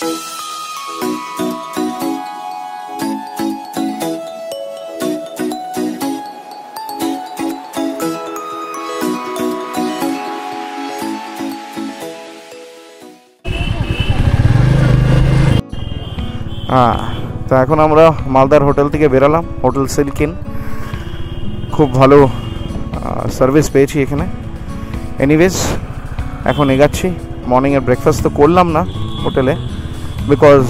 তো এখন আমরা মালদার হোটেল থেকে বেরালাম, হোটেল সিল্কিন। খুব ভালো সার্ভিস পেয়েছি এখানে। এনিওয়েজ এখন এগাচ্ছি। মর্নিংয়ের ব্রেকফাস্ট তো করলাম না হোটেলে, বিকজ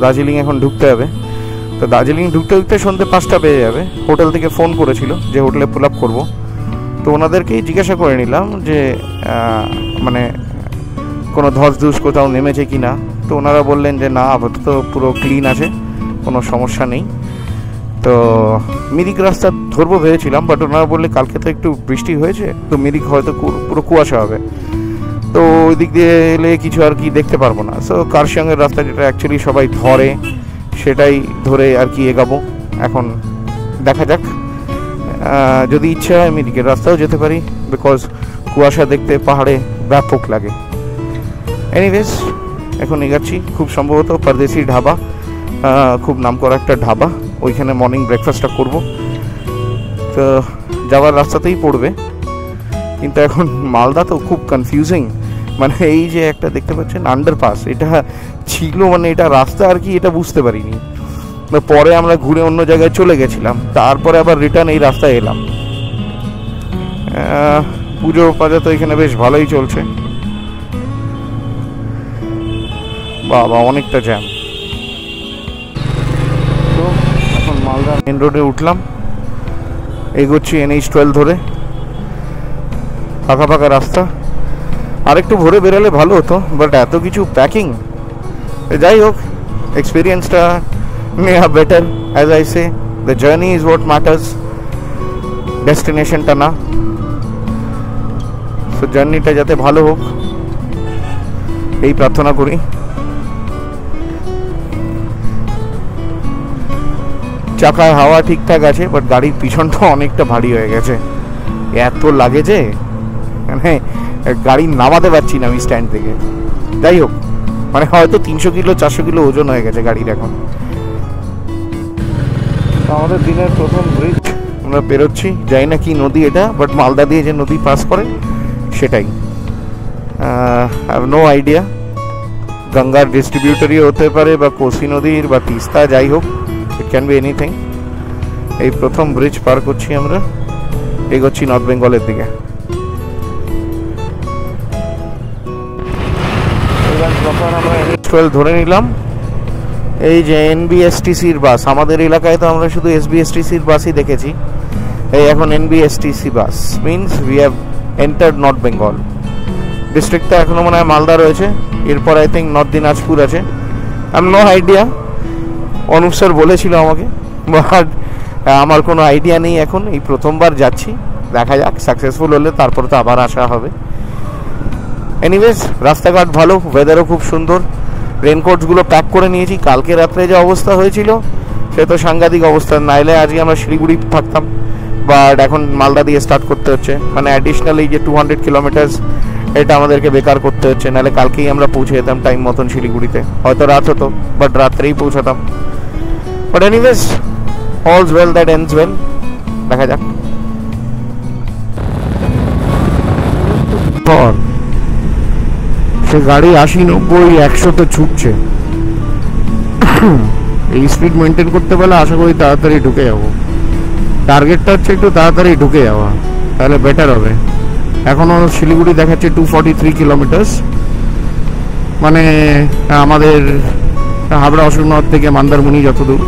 দার্জিলিং এখন ঢুকতে হবে। তো দার্জিলিং ঢুকতে ঢুকতে সন্ধ্যে 5টা বেজে যাবে। হোটেল থেকে ফোন করেছিল যে হোটেলে পুল আপ করবো, তো ওনাদেরকেই জিজ্ঞাসা করে নিলাম যে মানে কোনো ধস কোথাও নেমেছে কি না। তো ওনারা বললেন যে না, আপাতত পুরো ক্লিন আছে, কোনো সমস্যা নেই। তো মিরিক রাস্তা ধরবো ভেবেছিলাম, বাট ওনারা বললে কালকে তো একটু বৃষ্টি হয়েছে, তো মিরিক হয়তো পুরো কুয়াশা হবে, তো ওই দিক দিয়ে এলে কিছু আর কি দেখতে পারবো না। সো কার্শিয়াংয়ের রাস্তা যেটা অ্যাকচুয়ালি সবাই ধরে, সেটাই ধরে আর কি এগাবো। এখন দেখা যাক, যদি ইচ্ছে হয় মিরিকের রাস্তাও যেতে পারি, বিকজ কুয়াশা দেখতে পাহাড়ে ব্যাপক লাগে। এনিওয়েজ এখন এগাচ্ছি। খুব সম্ভবত পরদেশি ঢাবা, খুব নামকরা একটা ঢাবা, ওইখানে মর্নিং ব্রেকফাস্টটা করব। তো যাওয়ার রাস্তাতেই পড়বে, কিন্তু এখন মালদা তো খুব কনফিউজিং। মানে এই যে একটা দেখতে পাচ্ছেন আন্ডারপাস, এটা ছিল মানে এটা রাস্তা আর কি, এটা বুঝতে পারিনি। পরে আমরা ঘুরে অন্য জায়গায় চলে গেছিলাম, তারপরে আবার রিটার্ন এই রাস্তায় এলাম। পুজো পাজা তো এখানে বেশ ভালোই চলছে। বাবা অনেকটা জ্যাম। তো এখন মালদা মেন রোডে উঠলাম, এগোচ্ছি NH12 ধরে। ফাঁকা ফাঁকা রাস্তা, আরেকটু ভোরে বেরোলে ভালো হতো, বাট এত কিছু প্যাকিং। যাই হোক, এক্সপিরিয়েন্সটা নেওয়া better. As I say, the journey is what matters, ডেস্টিনেশনটা না। সো জার্নিটা যাতে ভালো হোক এই প্রার্থনা করি। চাকায় হাওয়া ঠিকঠাক আছে, বাট গাড়ির পিছনটা অনেকটা ভারী হয়ে গেছে। এত লাগে যে মানে গাড়ি নামাতে পারছি না আমি স্ট্যান্ড থেকে। যাই হোক, মানে হয়তো 300 কিলো 400 কিলো ওজন হয়ে গেছে গাড়ির এখন। আমাদের দিনের প্রথম ব্রিজ আমরা বেরোচ্ছি, যাই না কি নদী এটা, বাট মালদা দিয়ে যে নদী পাস করে সেটাই। হ্যাভ নো আইডিয়া, গঙ্গার ডিস্ট্রিবিউটারই হতে পারে, বা কোসি নদীর, বা তিস্তা, যাই হোক, ইট ক্যান বি এনিথিং। এই প্রথম ব্রিজ পার করছি আমরা, এগোচ্ছি নর্থ বেঙ্গলের দিকে। আমরা NH12 ধরে নিলাম। এই যে NBSTCর বাস, আমাদের এলাকায় তো আমরা শুধু SBSTCর বাসই দেখেছি, এই এখন NBSTC bus, means we have entered north Bengal. ডিস্ট্রিক্টটা এখনো মনে হয় মালদা রয়েছে, এরপর আই থিঙ্ক নর্থ দিনাজপুর আছে। I am no idea, Anup sir বলেছিল আমাকে, বাট আমার কোনো আইডিয়া নেই এখন। এই প্রথমবার যাচ্ছি, দেখা যাক, সাকসেসফুল হলে তারপর তো আবার আসা হবে। এনিওয়েজ রাস্তাঘাট ভালো, ওয়েদারও খুব সুন্দর। রেনকোটসগুলো প্যাক করে নিয়েছি, কালকে রাত্রে যে অবস্থা হয়েছিল সে তো সাংঘাতিক অবস্থা, নাইলে আজকে আমরা শিলিগুড়ি থাকতাম, বাট এখন মালদা দিয়ে স্টার্ট করতে হচ্ছে। মানে অ্যাডিশনাল এই যে 200 কিলোমিটার্স, এটা আমাদেরকে বেকার করতে হচ্ছে, নাহলে কালকেই আমরা পৌঁছে যেতাম টাইম মতন শিলিগুড়িতে। হয়তো রাত হতো, বাট রাত্রেই পৌঁছাতাম। But anyways, all's well that ends well, দেখা যাক। সে গাড়ি 80, 90, 100 তো ছুটছে। এই স্পিড মেনটেন করতে পারলে আশা করি তাড়াতাড়ি ঢুকে যাবো। টার্গেটটা হচ্ছে একটু তাড়াতাড়ি ঢুকে যাওয়া, তাহলে বেটার হবে। এখনও শিলিগুড়ি দেখাচ্ছে 243 কিলোমিটার্স, মানে আমাদের হাবড়া অশোকনগর থেকে মন্দারমণি যত দূর।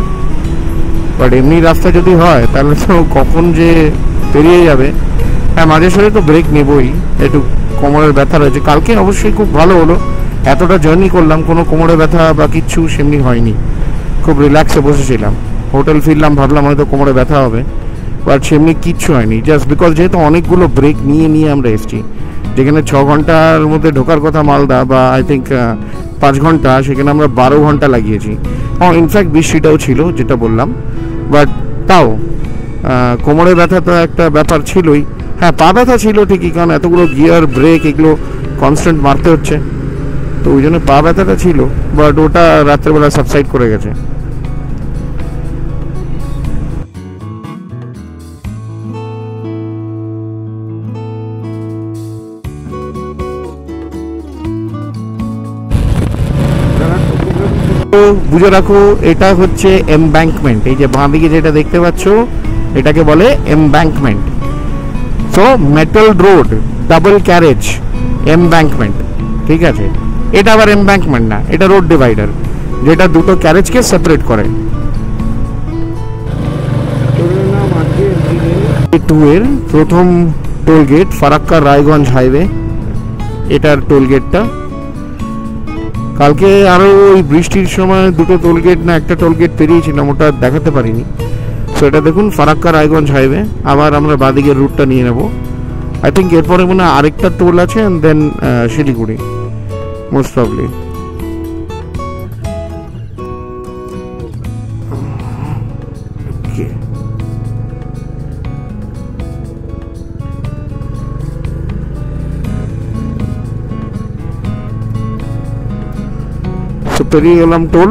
বাট এমনি রাস্তা যদি হয় তাহলে তো কখন যে পেরিয়ে যাবে। হ্যাঁ, মাঝে সাঝে তো ব্রেক নেবই, একটু কোমরের ব্যথা রয়েছে। কালকে অবশ্যই খুব ভালো হলো, এতটা জার্নি করলাম, কোনো কোমরে ব্যথা বা কিচ্ছু সেমনি হয়নি, খুব রিল্যাক্সে বসেছিলাম। হোটেল ফিরলাম, ভাবলাম হয়তো কোমরে ব্যথা হবে, বাট সেমনি কিচ্ছু হয়নি। জাস্ট বিকজ যেহেতু অনেকগুলো ব্রেক নিয়ে আমরা এসেছি, যেখানে 6 ঘন্টার মধ্যে ঢোকার কথা মালদা, বা আই থিঙ্ক 5 ঘন্টা, সেখানে আমরা 12 ঘন্টা লাগিয়েছি। ইনফ্যাক্ট বৃষ্টিটাও ছিল যেটা বললাম, বাট তাও কোমরে ব্যথা তো একটা ব্যাপার ছিলই। হ্যাঁ, পা ব্যথা ছিল ঠিকই, কারণ এতগুলো গিয়ার, ব্রেক, এগুলো কনস্ট্যান্ট মারতে হচ্ছে। তো ওই জন্য পা ব্যথাটা ছিল, বাট ওটা রাত্রেবেলা সাবসাইড করে গেছে। বুঝে রাখো এটা হচ্ছে এমব্যাঙ্কমেন্ট। এই যে বাঁ দিকে যেটা দেখতে পাচ্ছ এটাকে বলে embankment. So metal road, double carriage, embankment, ঠিক আছে। এটা আবার এমব্যাঙ্কমেন্ট না, এটা রোড ডিভাইডার, যেটা দুটো ক্যারেজকে সেপারেট করে। টু এর প্রথম toll gate Farakka Raiganj highway, এটার টোল গেটটা। কালকে আরো ওই বৃষ্টির সময় দুটো টোল গেট না একটা টোল গেট পেরিয়েছিলাম, ওটা দেখাতে পারিনি। সো এটা দেখুন ফারাক্কা রায়গঞ্জ হাইওয়ে। আবার আমরা বাদিকের রুটটা নিয়ে নেব। আই থিঙ্ক এরপরে মনে হয় আরেকটা টোল আছে, and then Siliguri most probably. তো পেরিয়ে গেলাম টোল।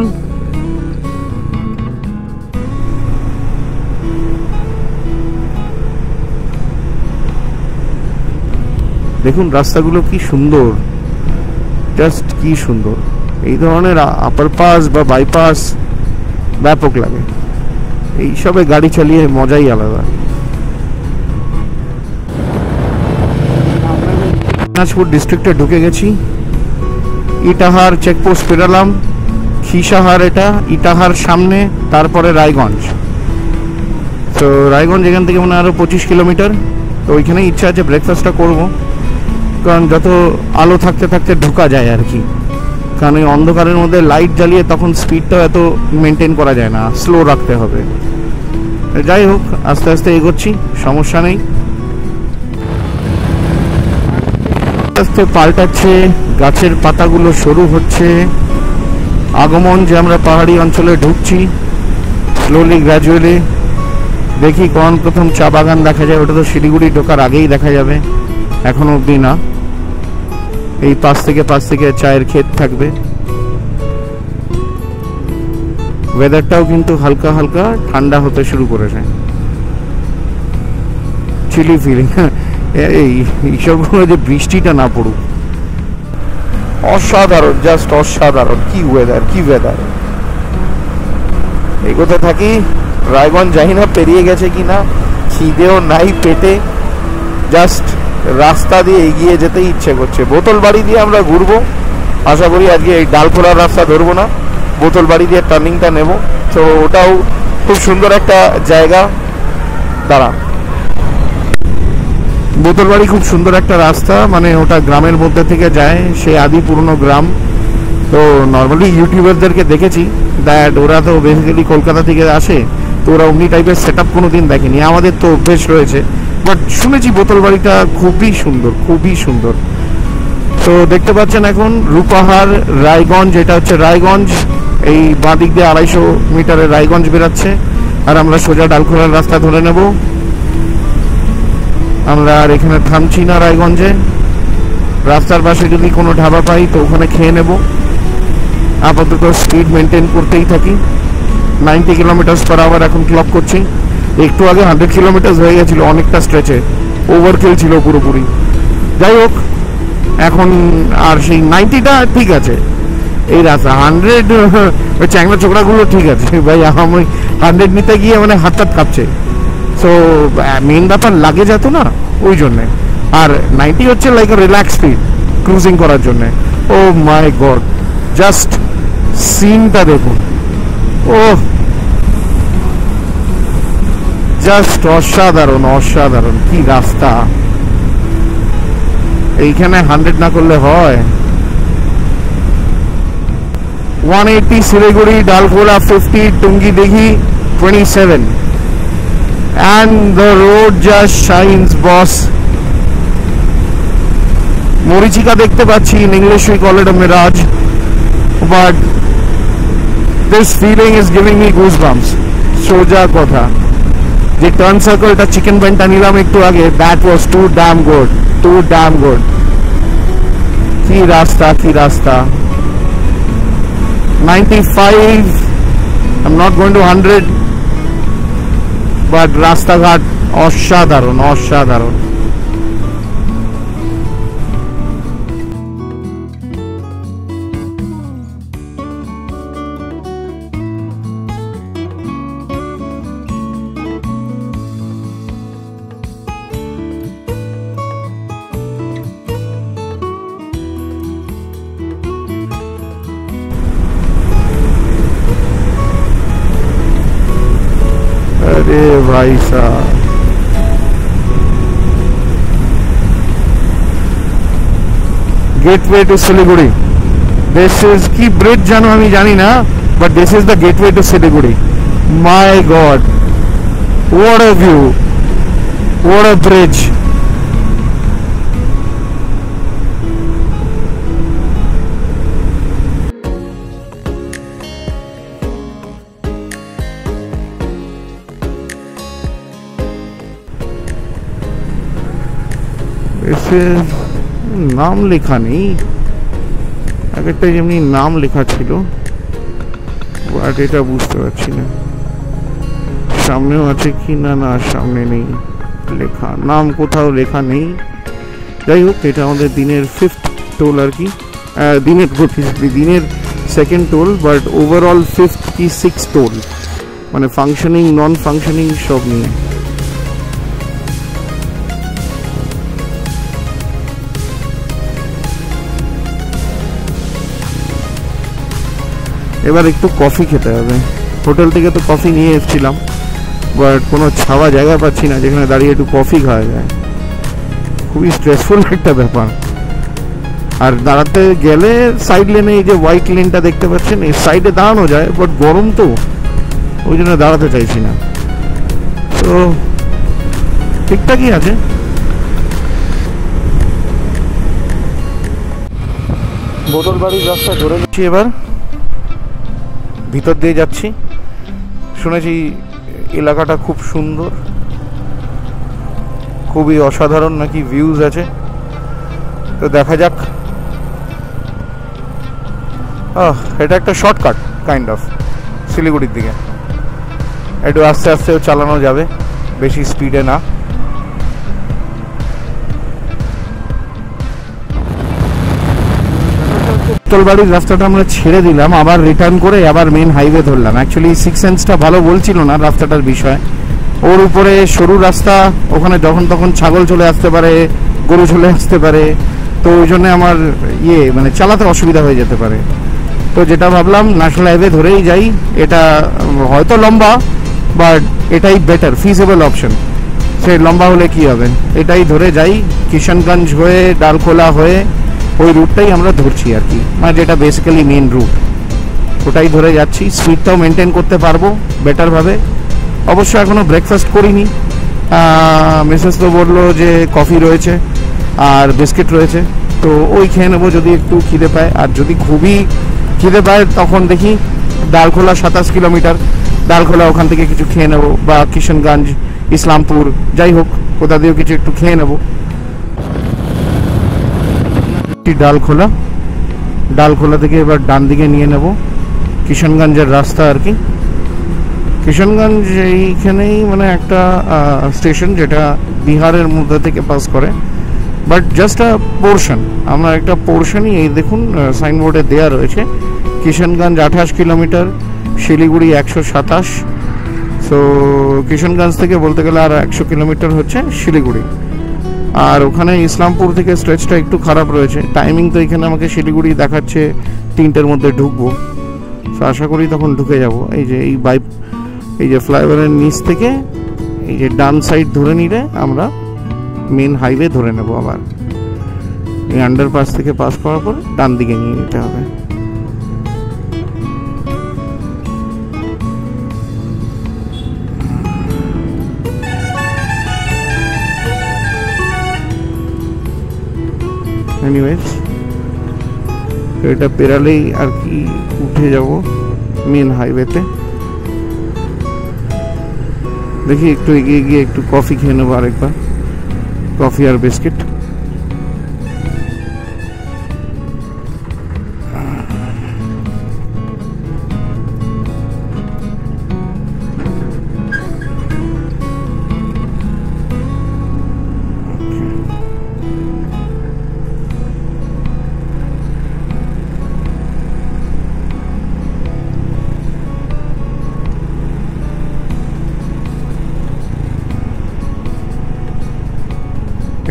দেখুন রাস্তাগুলো কি সুন্দর, জাস্ট কি সুন্দর। এই ধরনের আপার পাস বা বাইপাস ব্যাপক লাগে, এইসবে গাড়ি চালিয়ে মজাই আলাদা। দিনাজপুর ডিস্ট্রিক্টে ঢুকে গেছি। ইটাহার চেকপোস্ট পেরালাম, খিসাহার, এটা ইটাহার সামনে, তারপরে রায়গঞ্জ। তো রায়গঞ্জ এখান থেকে মনে হয় আরও 25 কিলোমিটার। তো ওইখানে ইচ্ছা আছে ব্রেকফাস্টটা করব, কারণ যত আলো থাকতে থাকতে ঢোকা যায় আর কি। কারণ এই অন্ধকারের মধ্যে লাইট জ্বালিয়ে তখন স্পিডটাও এত মেনটেন করা যায় না, স্লো রাখতে হবে। যাই হোক, আস্তে আস্তে এগোচ্ছি, সমস্যা নেই। আস্তে পাল্টাচ্ছে, গাছের পাতাগুলো সরু হচ্ছে, আগমন যে আমরা পাহাড়ি অঞ্চলে ঢুকছি স্লোলি গ্র্যাজুয়ালি। দেখি কোন প্রথম চা বাগান দেখা যায়, ওটা তো শিলিগুড়ি ঢোকার আগেই দেখা যাবে, এখনো অবধি না। এই পাশ থেকে চায়ের ক্ষেত থাকবে। ওয়েদারটাও কিন্তু হালকা হালকা ঠান্ডা হতে শুরু করেছে, চিলি ফিলিং। এইসবগুলো যে বৃষ্টিটা না পড়ুক, অসাধারণ, জাস্ট অসাধারণ। কি ওয়েদার, কি ওয়েদার। এগোতে থাকি। রায়গঞ্জ জানি না পেরিয়ে গেছে কিনা, খিদেও নাই পেটে, জাস্ট রাস্তা দিয়ে এগিয়ে যেতেই ইচ্ছে করছে। বোতল বাড়ি দিয়ে আমরা ঘুরবো, আশা করি আজকে এই ডালখোলার রাস্তা ধরবো না, বোতল বাড়ি দিয়ে টার্নিংটা নেব। তো ওটাও খুব সুন্দর একটা জায়গা। দাঁড়া, বোতলবাড়ি খুব সুন্দর একটা রাস্তা, মানে ওটা গ্রামের মধ্যে থেকে যায়, সে আদি পুরনো গ্রাম। তো নর্মালি ইউটিউবারদেরকে দেখেছি দ্যাট ওরা তো বেসিক্যালি কলকাতা থেকে আসে, তো ওরা অমনি টাইপের সেট আপ কোনো দিন দেখেনি, আমাদের তো অভ্যেস রয়েছে। বাট শুনেছি বোতলবাড়িটা খুবই সুন্দর, খুবই সুন্দর। তো দেখতে পাচ্ছেন এখন রূপাহার রায়গঞ্জ, এটা হচ্ছে রায়গঞ্জ। এই বাঁ দিক দিয়ে 250 মিটারের রায়গঞ্জ বেরাচ্ছে, আর আমরা সোজা ডালখোলার রাস্তা ধরে নেব। আমরা আর এখানে থামছি না রায়গঞ্জে। রাস্তার পাশে যদি কোনো ঢাবা পাই তো ওখানে খেয়ে নেব। আপাতত স্পিড মেনটেন করতেই থাকি। 90 কিলোমিটার/আওয়ার এখন ক্লক করছি। একটু আগে 100 কিলোমিটার হয়ে গেছিল, অনেকটা স্ট্রেচে ওভারকিল ছিল পুরোপুরি। যাই হোক, এখন আর সেই 90টা ঠিক আছে। এই রাস্তা 100 ওই চ্যাংড়া ছোকরাগুলো ঠিক আছে ভাই, আমি 100 নিতে গিয়ে মানে হাত কাঁপছে। সো মেন ব্যাপার লাগে যেত না, ওই জন্যে। আর 90 হচ্ছে লাইক রিল্যাক্স স্পিড ক্রুজিং করার জন্যে। ও মাই গড, জাস্ট সিনটা দেখুন, ও জাস্ট অসাধারণ, অসাধারণ। কি রাস্তা, এইখানে 100 না করলে হয়। 180 শিলিগুড়ি, ডালখোলা 50, টুঙ্গি দিঘি 27, and the road just shines, boss. মরিচিকা দেখতে পাচ্ছি, in English we call it a mirage, but this feeling is giving me goosebumps. সোজা কথা, যে টার্ন সার্কেলটা চিকেন বেন্টা নিলাম একটু আগে, that was too damn good, too damn good. কি রাস্তা, কি রাস্তা। 95, I'm not going to 100, but রাস্তাঘাট অসাধারণ অসাধারণ। अरे भाई साहब, gateway to Siliguri. This is की ब्रिज जानो हमें जानी ना, but this is the gateway to Siliguri. My god, what a view, what a bridge. নাম লেখা নেই, একটা যেমনি নাম লেখা ছিল, বাট এটা বুঝতে পারছি না সামনেও আছে কি না। না, সামনে নেই লেখা, নাম কোথাও লেখা নেই। যাই হোক, এটা আমাদের দিনের 5th টোল আর কি, দিনের 2nd toll, but overall 5th কি 6th টোল, মানে ফাংশনিং নন ফাংশনিং সব নিয়ে। এবার একটু কফি খেতে হবে। হোটেল থেকে তো কফি নিয়ে এসেছিলাম, বাট কোনো ছাওয়া জায়গা পাচ্ছি না যেখানে দাঁড়িয়ে একটু কফি খাওয়া যায়। খুবই স্ট্রেসফুল একটা ব্যাপার। আর দাঁড়াতে গেলে সাইড লেনে এই যে হোয়াইট লেনটা দেখতে পাচ্ছেন, এই সাইডে দাঁড়ানো যায়, বাট গরম তো, ওই জন্য দাঁড়াতে চাইছি না। তো ঠিকঠাকই আছে। বোতল বাড়ির রাস্তা ধরে নিচ্ছি, এবার ভিতর দিয়ে যাচ্ছি। শুনেছি এলাকাটা খুব সুন্দর, খুবই অসাধারণ নাকি ভিউজ আছে, তো দেখা যাক। এটা একটা শর্টকাট কাইন্ড অফ শিলিগুড়ির দিকে, একটু আস্তে আস্তেও চালানো যাবে, বেশি স্পিডে না। বোতলবাড়ির রাস্তাটা আমরা ছেড়ে দিলাম, আবার রিটার্ন করে আবার মেন হাইওয়ে ধরলাম। অ্যাকচুয়ালি 6 সেন্সটা ভালো বলছিল না রাস্তাটার বিষয়। ওর উপরে সরু রাস্তা, ওখানে যখন তখন ছাগল চলে আসতে পারে, গরু চলে আসতে পারে, তো ওই জন্য আমার মানে চালাতে অসুবিধা হয়ে যেতে পারে। তো যেটা ভাবলাম ন্যাশনাল হাইওয়ে ধরেই যাই, এটা হয়তো লম্বা, বাট এটাই বেটার ফিজিবল অপশন। সে লম্বা হলে কি হবে, এটাই ধরে যাই, কিষানগঞ্জ হয়ে ডালখোলা হয়ে ওই রুটটাই আমরা ধরছি আর কি, মানে যেটা বেসিক্যালি মেন রুট, ওটাই ধরে যাচ্ছি। স্পিডটাও মেনটেন করতে পারবো বেটারভাবে। অবশ্য এখনও ব্রেকফাস্ট করিনি। মিসেস তো বললো যে কফি রয়েছে আর বিস্কিট রয়েছে, তো ওই খেয়ে নেবো যদি একটু খিদে পায়। আর যদি খুবই খিদে পায় তখন দেখি ডালখোলা 27 কিলোমিটার, ডালখোলা ওখান থেকে কিছু খেয়ে নেবো, বা কিষানগঞ্জ, ইসলামপুর, যাই হোক কোথা দিয়েও কিছু একটু খেয়ে নেবো। ডালখোলা থেকে এবার ডান দিকে নিয়ে নেব, কিষানগঞ্জের রাস্তা আর কি। কিষানগঞ্জ এইখানেই মানে একটা স্টেশন যেটা বিহারের মধ্যে থেকে পাস করে, বাট জাস্ট আ পোর্শন। আমরা একটা পোর্শনই, এই দেখুন সাইনবোর্ডে দেওয়া রয়েছে, কিষানগঞ্জ 28 কিলোমিটার, শিলিগুড়ি 127। সো কিষানগঞ্জ থেকে বলতে গেলে আর 100 কিলোমিটার হচ্ছে শিলিগুড়ি। আর ওখানে ইসলামপুর থেকে স্ট্রেচটা একটু খারাপ রয়েছে। টাইমিং তো এখানে আমাকে শিলিগুড়ি দেখাচ্ছে 3টের মধ্যে ঢুকবো, তো আশা করি তখন ঢুকে যাব। এই যে ফ্লাইওভারের নিচ থেকে এই যে ডান সাইড ধরে নিলে আমরা মেন হাইওয়ে ধরে নেব। আবার এই আন্ডারপাস থেকে পাস করার পর ডান দিকে নিয়ে নিতে হবে। এনিওয়েজ, এটা পেরালেই আর কি উঠে যাব মেন হাইওয়েতে। দেখি একটু এগিয়ে গিয়ে একটু কফি খেয়ে নেবো আরেকবার, কফি আর বিস্কিট।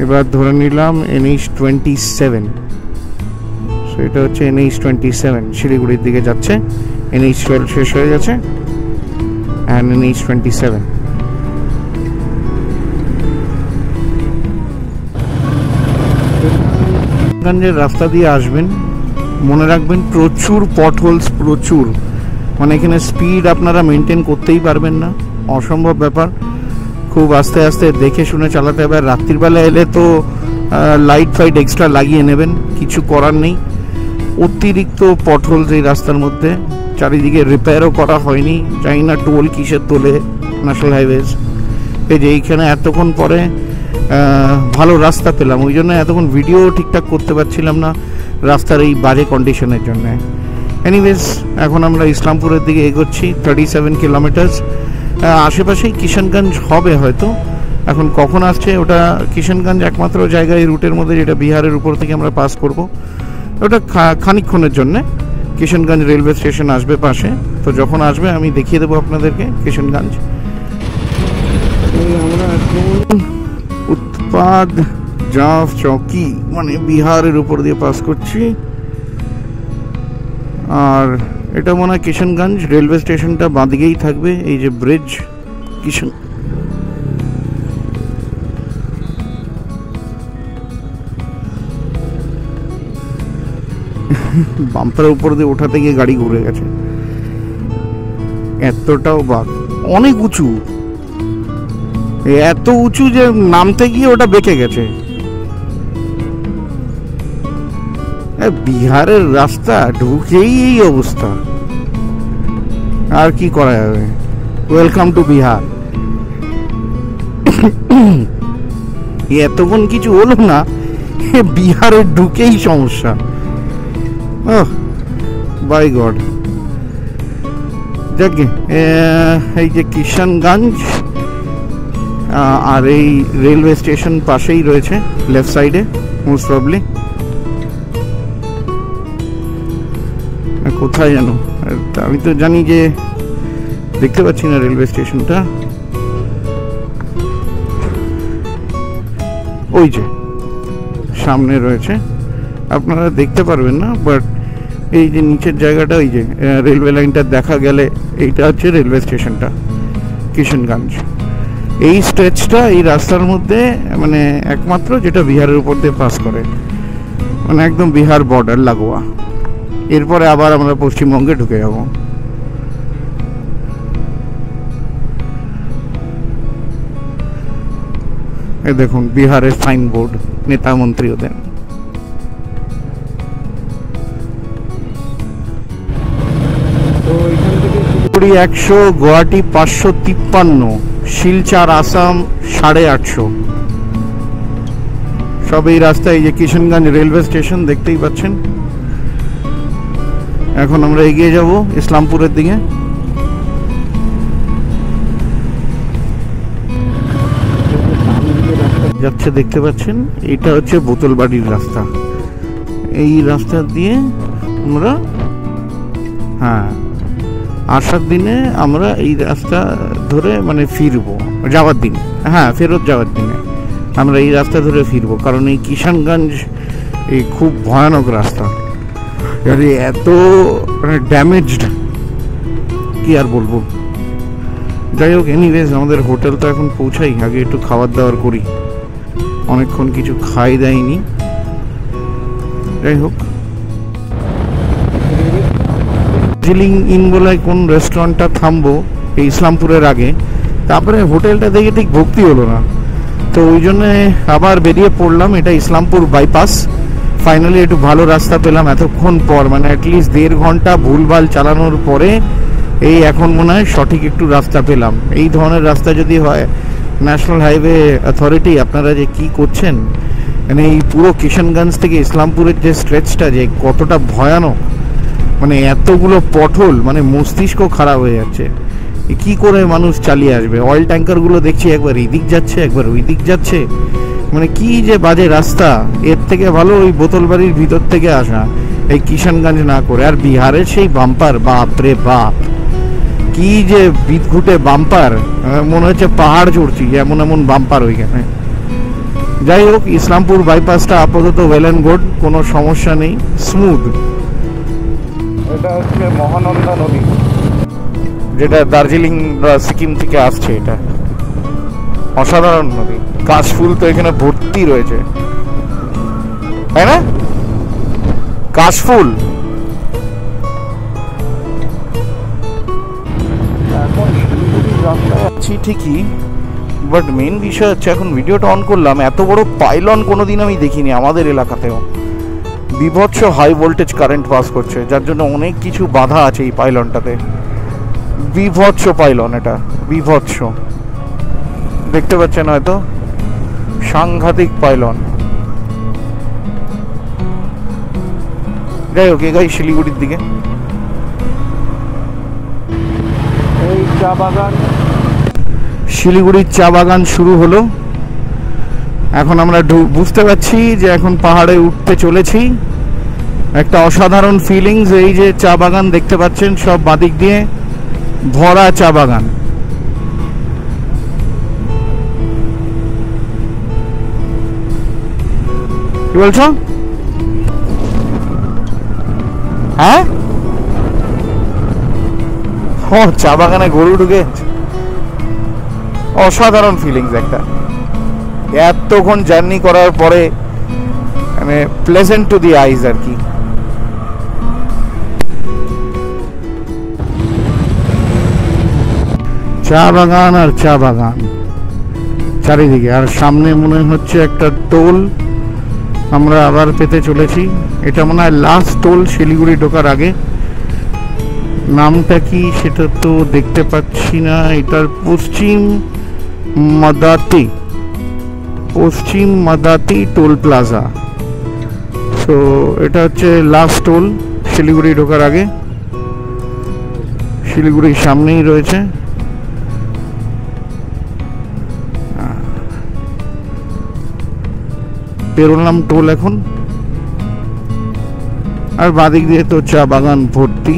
এবার ধরে নিলাম NH27, সো এটা হচ্ছে NH27 শিলিগুড়ির দিকে যাচ্ছে। NH12 শেষ হয়ে গেছে অ্যান্ড NH27। গঞ্জের রাস্তা দিয়ে আসবেন, মনে রাখবেন প্রচুর পটহোলস, প্রচুর, মানে এখানে স্পিড আপনারা মেনটেন করতেই পারবেন না, অসম্ভব ব্যাপার। খুব আস্তে আস্তে দেখে শুনে চালাতে হবে। আর রাত্রিবেলা এলে তো লাইট ফাইট এক্সট্রা লাগিয়ে নেবেন, কিছু করার নেই। অতিরিক্ত পটহোলস এই রাস্তার মধ্যে, চারিদিকে রিপেয়ারও করা হয়নি, জানি না টোল কিসের তোলে ন্যাশনাল হাইওয়েজ। এই যে এইখানে এতক্ষণ পরে ভালো রাস্তা পেলাম, ওই জন্য এতক্ষণ ভিডিও ঠিকঠাক করতে পারছিলাম না রাস্তার এই বাজে কন্ডিশনের জন্য। এনিওয়েজ এখন আমরা ইসলামপুরের দিকে এগোচ্ছি, 37 কিলোমিটার্স। আশেপাশেই কিষানগঞ্জ হবে হয়তো, এখন কখন আসছে ওটা, কিষানগঞ্জ একমাত্র জায়গা এই রুটের মধ্যে যেটা বিহারের উপর থেকে আমরা পাস করব। ওটা খানিকক্ষণের জন্যে কিষানগঞ্জ রেলওয়ে স্টেশন আসবে পাশে, তো যখন আসবে আমি দেখিয়ে দেবো আপনাদেরকে কিষানগঞ্জ। আমরা এখন উৎপাদ জাফ চৌকি মানে বিহারের উপর দিয়ে পাস করছি। আর এটা মনে হয় কিষানগঞ্জ রেলওয়ে স্টেশনটা বাঁদিকেই থাকবে, এই যে ব্রিজ কিষান। বাম্পারের উপর দিয়ে ওঠাতে গিয়ে গাড়ি ঘুরে গেছে, এতটাও বাঘ, অনেক উঁচু, এত উঁচু যে নামতে গিয়ে ওটা বেঁকে গেছে। বিহারের রাস্তা ঢুকেই এই অবস্থা, আর কি করা যাবে। Welcome to Bihar. এতক্ষণ কিছু হলো না, বিহারে ঢুকেই সমস্যা। By god. যাকে এই যে কিষানগঞ্জ আর এই রেলওয়ে স্টেশন পাশেই রয়েছে, লেফট সাইডে মোস্ট প্রবলি। কোথায় জানো, আমি তো জানি যে দেখতে পাচ্ছি না রেলওয়ে স্টেশনটা, ওই যে সামনে রয়েছে, আপনারা দেখতে পারবেন না, বাট এই যে নিচের জায়গাটা, ওই যে রেলওয়ে লাইনটা দেখা গেলে এইটা হচ্ছে রেলওয়ে স্টেশনটা কিষানগঞ্জ। এই স্ট্রেচটা এই রাস্তার মধ্যে মানে একমাত্র যেটা বিহারের উপর দিয়ে পাস করে, মানে একদম বিহার বর্ডার লাগোয়া। এরপরে আবার আমরা পশ্চিমবঙ্গে ঢুকে যাব। এই দেখুন বিহারের সাইনবোর্ড, নেতা মন্ত্রী ওদের। 100, গুয়াহাটি 553, শিলচর আসাম 850। সব এই রাস্তায়, যে কিষানগঞ্জ রেলওয়ে স্টেশন দেখতেই পাচ্ছেন। এখন আমরা এগিয়ে যাব ইসলামপুরের দিকে। যাচ্ছে দেখতে পাচ্ছেন, এটা হচ্ছে বোতলবাড়ির রাস্তা। এই রাস্তা দিয়ে আমরা আসার দিনে আমরা এই রাস্তা ধরে মানে ফিরবো, যাওয়ার দিন, ফেরত যাওয়ার দিনে আমরা এই রাস্তা ধরে ফিরবো, কারণ এই কিষানগঞ্জ এই খুব ভয়ানক রাস্তা, এত মানে ড্যামেজড, কি আর বলবো। যাই হোক, এনিওয়েজ আমাদের হোটেল তো এখন পৌঁছাই, আগে একটু খাবার দাবার করি, অনেকক্ষণ কিছু খাই দেয়নি। যাই হোক, দার্জিলিং ইন বলে কোন রেস্টুরেন্টটা থামবো এই ইসলামপুরের আগে, তারপরে হোটেলটা দেখে ঠিক ভক্তি হলো না, তো ওই জন্যে আবার বেরিয়ে পড়লাম। এটা ইসলামপুর বাইপাস। ফাইনালি একটু ভালো রাস্তা পেলাম এতক্ষণ পর, মানে অ্যাটলিস্ট 1.5 ঘন্টা ভুলভাল চালানোর পরে এই এখন মনে হয় সঠিক একটু রাস্তা পেলাম। এই ধরনের রাস্তা যদি হয়, ন্যাশনাল হাইওয়ে অথরিটি আপনারা যে কি করছেন, মানে এই পুরো কিষানগঞ্জ থেকে ইসলামপুরের যে স্ট্রেচটা যে কতটা ভয়ানক, মানে এতগুলো পটহোল, মানে মস্তিষ্ক খারাপ হয়ে যাচ্ছে। কি করে মানুষ চালিয়ে আসবে? অয়েল ট্যাঙ্কারগুলো দেখছি একবার এই দিক যাচ্ছে, একবার ওই দিক যাচ্ছে, মানে কি যে বাজে রাস্তা। এর থেকে ভালো ওই বোতলবাড়ির ভিতর থেকে আসা, এই কিষানগঞ্জ না করে। আর বিহারের সেই বাম্পার, বাপ রে বাপ, কি যে বিদঘুটে বাম্পার, মনে হচ্ছে পাহাড় চড়ছি, এমন এমন বাম্পার ওইখানে। যাই হোক, ইসলামপুর বাইপাসটা আপাতত ওয়েল অ্যান্ড গুড, কোনো সমস্যা নেই, স্মুথ। এটা হচ্ছে মহানন্দা নদী, যেটা দার্জিলিং বা সিকিম থেকে আসছে। এটা অসাধারণ নদী, কাশফুল তো এখানে ভর্তি রয়েছে, তাই না? কাশফুল। এখন শিলিগুড়ির রাস্তায় আছি ঠিকই, বাট মেন বিষয় হচ্ছে এখন ভিডিওটা অন করলাম, এত বড় পাইলন কোনোদিন আমি দেখিনি আমাদের এলাকাতেও। বিভৎস হাই ভোল্টেজ কারেন্ট পাস করছে, যার জন্য অনেক কিছু বাধা আছে এই পাইলনটাতে। বিভৎস পাইলন, এটা বিভৎস, দেখতে পাচ্ছেন হয়তো, সাংঘাতিক পাইলন। যাই হোক, এগাই শিলিগুড়ির দিকে। এই চা বাগান, শিলিগুড়ির চা বাগান শুরু হলো। এখন আমরা বুঝতে পারছি যে এখন পাহাড়ে উঠতে চলেছি। একটা অসাধারণ ফিলিংস। এই যে চা বাগান দেখতে পাচ্ছেন, সব বাদিক দিয়ে ভরা চা বাগান। কি বলছো? হ্যাঁ, ও চা বাগানে গরু ঢুকে, অসাধারণ ফিলিংস একটা। এতক্ষণ জার্নি করার পরে মানে প্লেজেন্ট টু দি আইজ আর কি। চা বাগান আর চা বাগান চারিদিকে, আর সামনে মনে হচ্ছে একটা টোল আমরা আবার পেতে চলেছি। এটা মনে হয় লাস্ট টোল শিলিগুড়ি ঢোকার আগে। নামটা কি সেটা তো দেখতে পাচ্ছি না। এটার পশ্চিম মাদাতি টোল প্লাজা। তো এটা হচ্ছে লাস্ট টোল শিলিগুড়ি ঢোকার আগে। শিলিগুড়ির সামনেই রয়েছে। পেরোলাম টোল এখন, আর বাদিক দিয়ে তো চা বাগান ভর্তি।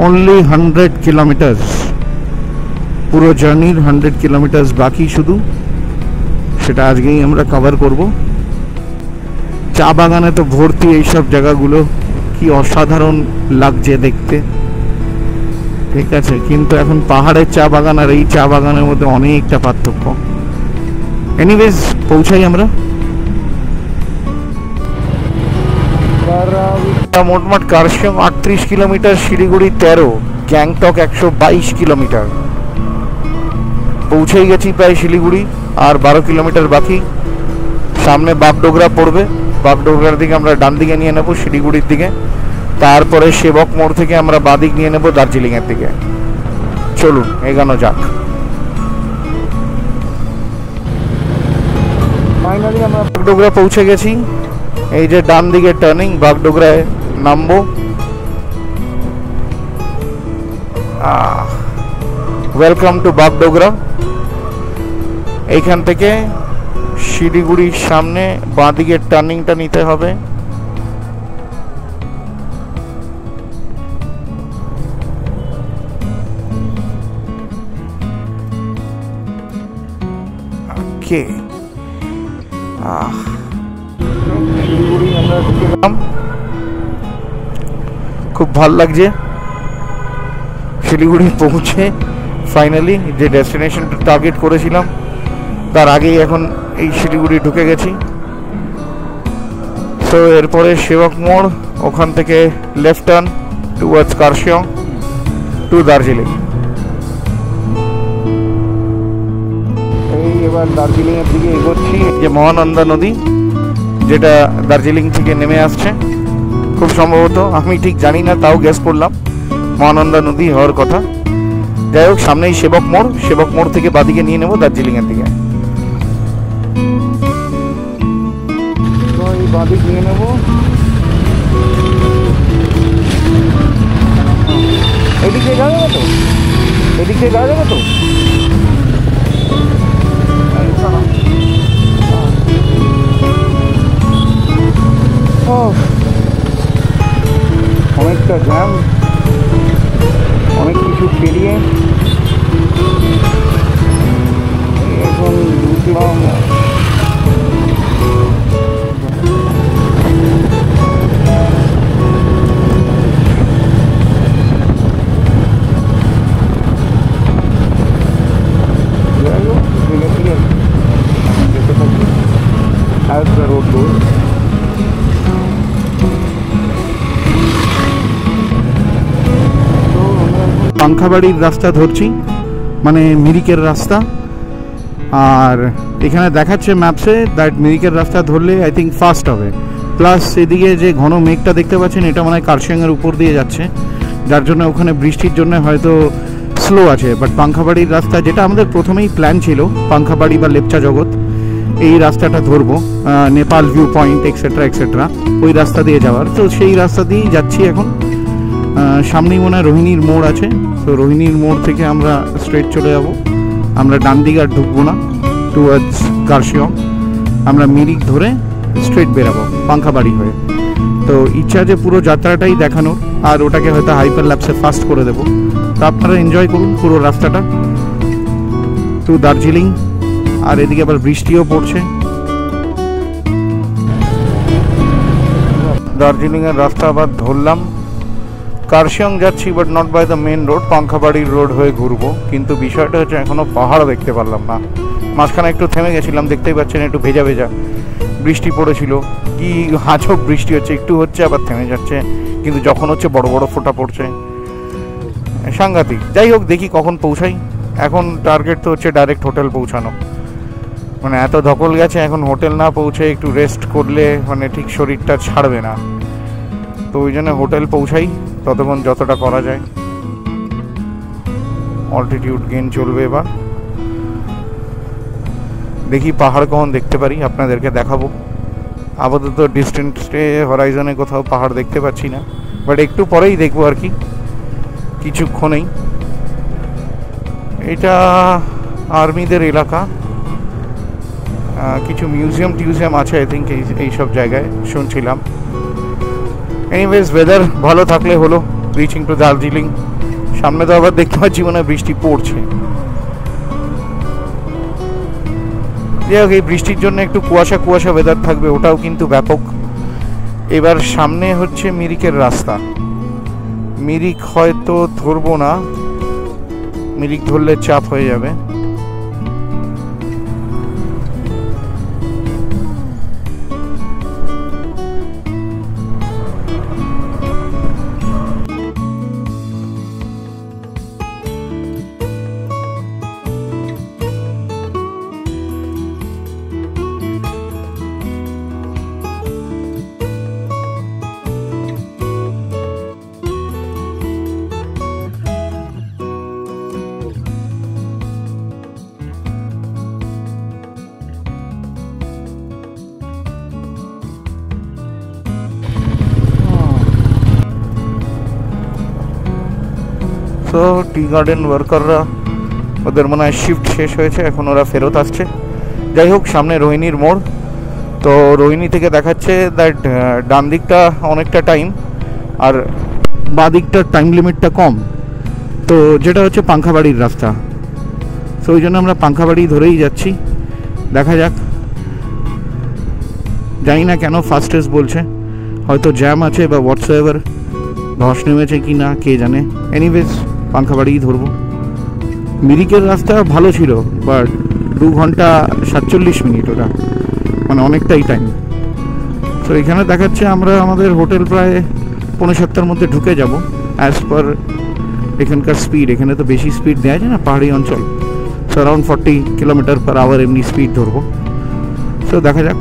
only 100 kilometers, পুরো জার্নির 100 কিলোমিটার বাকি শুধু, সেটা আজকেই আমরা কভার করব। চা বাগানে তো ভর্তি এইসব জায়গাগুলো, কি অসাধারণ লাগছে দেখতে, ঠিক আছে। কিন্তু এখন পাহাড়ের চা বাগান আর এই চা বাগানের মধ্যে অনেকটা পার্থক্য। এনিওয়েজ, পৌঁছাই আমরা। মোটমাট কার্শিয়ং 38 কিলোমিটার, শিলিগুড়ি 13, গ্যাংটক 122 কিলোমিটার। পৌঁছেই গেছি প্রায় শিলিগুড়ি, আর 12 কিলোমিটার বাকি। সামনে বাগডোগরা পড়বে, বাগডোগরার দিকে আমরা ডান দিকে নিয়ে নেব শিলিগুড়ির দিকে। তারপরে সেবক মোড় থেকে আমরা বাদিক নিয়ে নেব দার্জিলিংয়ের দিকে। চলুন এগানো যাক। ফাইনালি আমরা বাগডোগরা পৌঁছে গেছি। এই যে ডান দিকে টার্নিং, বাগডোগরায় নামবো। Welcome to Bagdogra. এইখান থেকে শিলিগুড়ির সামনে বাঁ দিকের টার্নিংটা নিতে হবে। ওকে, শিলিগুড়ি আমরা ঢুকে গেলাম। খুব ভাল লাগছে শিলিগুড়ি পৌঁছে ফাইনালি। যে ডেস্টিনেশনটা টার্গেট করেছিলাম তার আগেই এখন এই শিলিগুড়ি ঢুকে গেছি। তো এরপরে সেবক মোড়, ওখান থেকে left turn towards Kurseong to Darjeeling. এই এবার দার্জিলিংয়ের দিকে এগোচ্ছি। যে মহানন্দা নদী, যেটা দার্জিলিং থেকে নেমে আসছে খুব সম্ভবত, আমি ঠিক জানি না, তাও গেস করলাম মহানন্দা নদী হওয়ার কথা। যাই হোক, সামনেই সেবক মোড়, সেবক মোড় থেকে বাদিকে নিয়ে নেব দার্জিলিংয়ের দিকে। বাদিক নিয়ে নেব। এদিকে যাওয়া যাবে তো? এদিকে যাওয়া যাবে তো? অনেক মিনিট যেতে থাকি as the road goes. পাংখাবাড়ির রাস্তা ধরছি, মানে মিরিকের রাস্তা। আর এখানে দেখাচ্ছে ম্যাপসে দ্যাট মিরিকের রাস্তা ধরলে আই থিঙ্ক ফাস্ট হবে। প্লাস এদিকে যে ঘন মেঘটা দেখতে পাচ্ছেন এটা মানে কার্শিয়াংয়ের উপর দিয়ে যাচ্ছে, যার জন্য ওখানে বৃষ্টির জন্য হয়তো স্লো আছে। বাট পাংখাবাড়ির রাস্তা, যেটা আমাদের প্রথমেই প্ল্যান ছিল, পাংখাবাড়ি বা লেপচা জগৎ এই রাস্তাটা ধরবো, Nepal view point etcetera etcetera, ওই রাস্তা দিয়ে যাওয়ার। তো সেই রাস্তা দিয়েই যাচ্ছি এখন। সামনেই মনে হয় রোহিণীর মোড় আছে, তো রোহিণীর মোড় থেকে আমরা স্ট্রেট চলে যাব। আমরা ডান দিকে আর ঢুকবো না টুয়ার্ডস কার্শিয়ং, আমরা মিরিক ধরে স্ট্রেট বেরাবো পাংখাবাড়ি হয়ে। তো ইচ্ছা যে পুরো যাত্রাটাই দেখানোর, আর ওটাকে হয়তো হাইপার ল্যাপসে ফাস্ট করে দেবো। তো আপনারা এনজয় করুন পুরো রাস্তাটা টু দার্জিলিং। আর এদিকে আবার বৃষ্টিও পড়ছে। দার্জিলিংয়ের রাস্তা আবার ধরলাম, কার্শিয়ং যাচ্ছি but not by the main road, পাংখাবাড়ির রোড হয়ে ঘুরবো। কিন্তু বিষয়টা হচ্ছে এখনও পাহাড় দেখতে পারলাম না। মাঝখানে একটু থেমে গেছিলাম, দেখতেই পাচ্ছেন একটু ভেজা ভেজা বৃষ্টি পড়েছিল, কি আজব বৃষ্টি হচ্ছে, একটু হচ্ছে আবার থেমে যাচ্ছে, কিন্তু যখন হচ্ছে বড় বড় ফোঁটা পড়ছে, সাংঘাতিক। যাই হোক, দেখি কখন পৌঁছাই। এখন টার্গেট তো হচ্ছে ডাইরেক্ট হোটেল পৌঁছানো, মানে এত ধকল গেছে, এখন হোটেল না পৌঁছে একটু রেস্ট করলে মানে ঠিক শরীরটা ছাড়বে না। তো ওই জন্য হোটেল পৌঁছাই ততক্ষণ যতটা করা যায়। অল্টিটিউড গেইন চলবে এবার, দেখি পাহাড় কখন দেখতে পারি, আপনাদেরকে দেখাবো। আপাতত ডিস্টেন্সে হরাইজনে কোথাও পাহাড় দেখতে পাচ্ছি না, বাট একটু পরেই দেখবো আর কি, কিছুক্ষণেই। এটা আর্মিদের এলাকা, কিছু মিউজিয়াম আছে আই থিঙ্ক এইসব জায়গায় শুনছিলাম। এনিওয়েজ, ওয়েদার ভালো থাকলে হলো। রিচিং টু দার্জিলিং, সামনে তো আবার দেখতে পাচ্ছি মনে হয় বৃষ্টি পড়ছে। যাই হোক, এই বৃষ্টির জন্য একটু কুয়াশা কুয়াশা ওয়েদার থাকবে, ওটাও কিন্তু ব্যাপক। এবার সামনে হচ্ছে মিরিকের রাস্তা। মিরিক হয়তো ধরবো না, মিরিক ধরলে চাপ হয়ে যাবে। তো টি গার্ডেন ওয়ার্কাররা, ওদের মনে হয় শিফট শেষ হয়েছে, এখন ওরা ফেরত আসছে। যাই হোক, সামনে রোহিণীর মোড়। তো রোহিণী থেকে দেখাচ্ছে দ্যাট ডান দিকটা অনেকটা টাইম আর বাঁ দিকটার টাইম লিমিটটা কম, তো যেটা হচ্ছে পাংখাবাড়ির রাস্তা। তো ওই জন্য আমরা পাংখাবাড়ি ধরেই যাচ্ছি। দেখা যাক, জানি না কেন ফাস্টেস্ট বলছে, হয়তো জ্যাম আছে বা হোয়াটসঅ্যাপের ধস নেমেছে কি না কে জানে। এনিওয়েজ, পাংখাবাড়িই ধরবো। মিরিকের রাস্তা ভালো ছিল, বাট 2 ঘন্টা 47 মিনিট, ওটা মানে অনেকটাই টাইম। তো এখানে দেখাচ্ছে আমরা আমাদের হোটেল প্রায় 6:45 মধ্যে ঢুকে যাব অ্যাজ পার এখানকার স্পিড। এখানে তো বেশি স্পিড দেওয়া যায় না, পাহাড়ি অঞ্চল। সো অ্যারাউন্ড 40 কিলোমিটার/আওয়ার এমনি স্পিড ধরবো। তো দেখা যাক,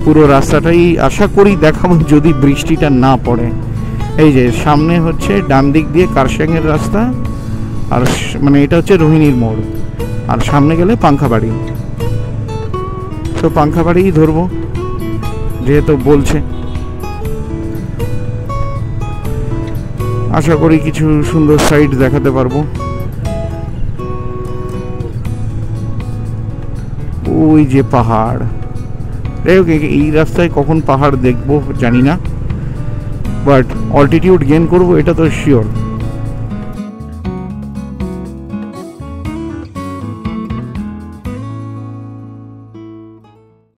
পুরো রাস্তাটাই আশা করি দেখাবো যদি বৃষ্টিটা না পড়ে। এই যে সামনে হচ্ছে ডান দিক দিয়ে কার্শিয়াংয়ের রাস্তা, আর মানে এটা হচ্ছে রোহিণীর মোড়, আর সামনে গেলে পাংখাবাড়ি। তো পাংখাবাড়িই ধরবো যেহেতু বলছে। আশা করি কিছু সুন্দর সাইড দেখাতে পারবো। ওই যে পাহাড়, এই রাস্তায় কখন পাহাড় দেখবো জানি না, বাট অল্টিটিউড গেইন করবো এটা তো শিওর।